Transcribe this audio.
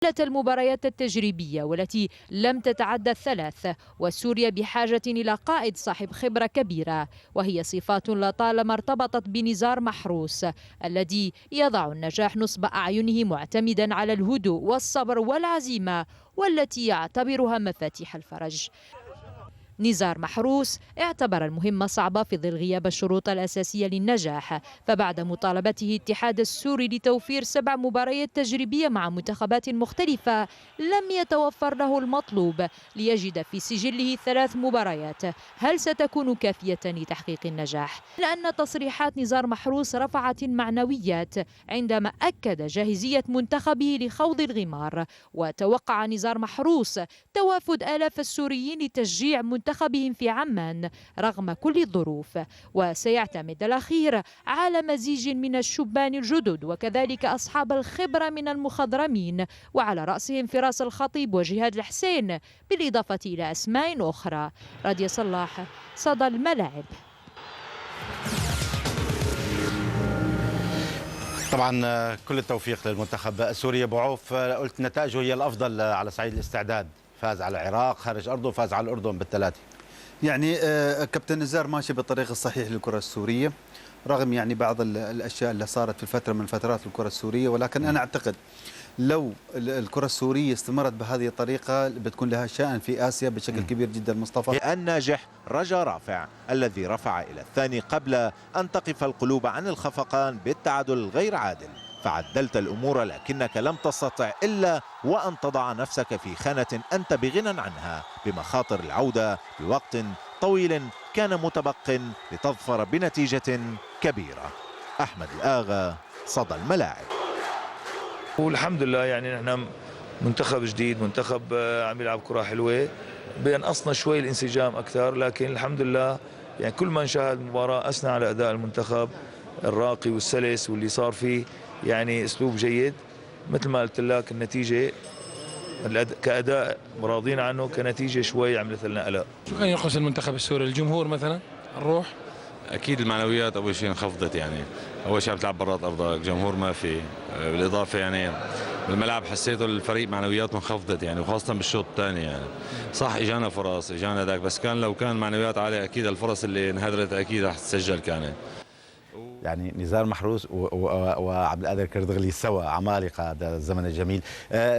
المباريات التجريبية والتي لم تتعدى الثلاث، وسوريا بحاجة إلى قائد صاحب خبرة كبيرة، وهي صفات لطالما ارتبطت بنزار محروس الذي يضع النجاح نصب أعينه معتمدا على الهدوء والصبر والعزيمة، والتي يعتبرها مفاتيح الفرج. نزار محروس اعتبر المهمة صعبة في ظل غياب الشروط الأساسية للنجاح، فبعد مطالبته الاتحاد السوري لتوفير 7 مباريات تجريبية مع منتخبات مختلفة لم يتوفر له المطلوب ليجد في سجله 3 مباريات. هل ستكون كافية لتحقيق النجاح؟ لأن تصريحات نزار محروس رفعت المعنويات عندما أكد جاهزية منتخبه لخوض الغمار، وتوقع نزار محروس توافد آلاف السوريين لتشجيع منتخبهم في عمان رغم كل الظروف، وسيعتمد الأخير على مزيج من الشبان الجدد وكذلك أصحاب الخبرة من المخضرمين، وعلى رأسهم فراس الخطيب وجهاد الحسين، بالإضافة إلى أسماء أخرى. راديا صلاح، صدى الملاعب. طبعا كل التوفيق للمنتخب السوري. ابو عوف، قلت نتائجه هي الافضل على صعيد الاستعداد، فاز على العراق خارج ارضه، فاز على الاردن بالثلاثه. يعني كابتن نزار ماشي بالطريق الصحيح للكره السوريه، رغم يعني بعض الاشياء اللي صارت في الفتره من فترات الكره السوريه، ولكن انا اعتقد لو الكره السوريه استمرت بهذه الطريقه بتكون لها شأن في اسيا بشكل كبير جدا. مصطفى الناجح رجا رافع الذي رفع الى الثاني قبل ان تقف القلوب عن الخفقان بالتعادل الغير عادل. فعدلت الأمور لكنك لم تستطع إلا وأن تضع نفسك في خانة أنت بغنى عنها بمخاطر العودة بوقت طويل كان متبق لتظفر بنتيجة كبيرة. أحمد الآغا، صدى الملاعب. والحمد لله يعني نحن منتخب جديد، منتخب عم يلعب كرة حلوة، بينقصنا شوي الانسجام أكثر، لكن الحمد لله يعني كل من شاهد المباراة أثنى على أداء المنتخب الراقي والسلس واللي صار فيه يعني اسلوب جيد. مثل ما قلت لك النتيجه كاداء راضين عنه، كنتيجه شوي عملت لنا قلق. شو كان ينقص المنتخب السوري؟ الجمهور مثلا، الروح؟ اكيد المعنويات اول شيء انخفضت، يعني اول شيء بتلعب برات ارضك، جمهور ما في، بالاضافه يعني بالملعب حسيته الفريق معنوياته انخفضت يعني، وخاصه بالشوط الثاني. يعني صح اجانا فرص، اجانا ذاك، بس كان لو كان معنويات عاليه اكيد الفرص اللي انهدرت اكيد رح تسجل كانت. يعني نزار محروس وعبد القادر كردغلي سوا عمالقه هذا الزمن الجميل.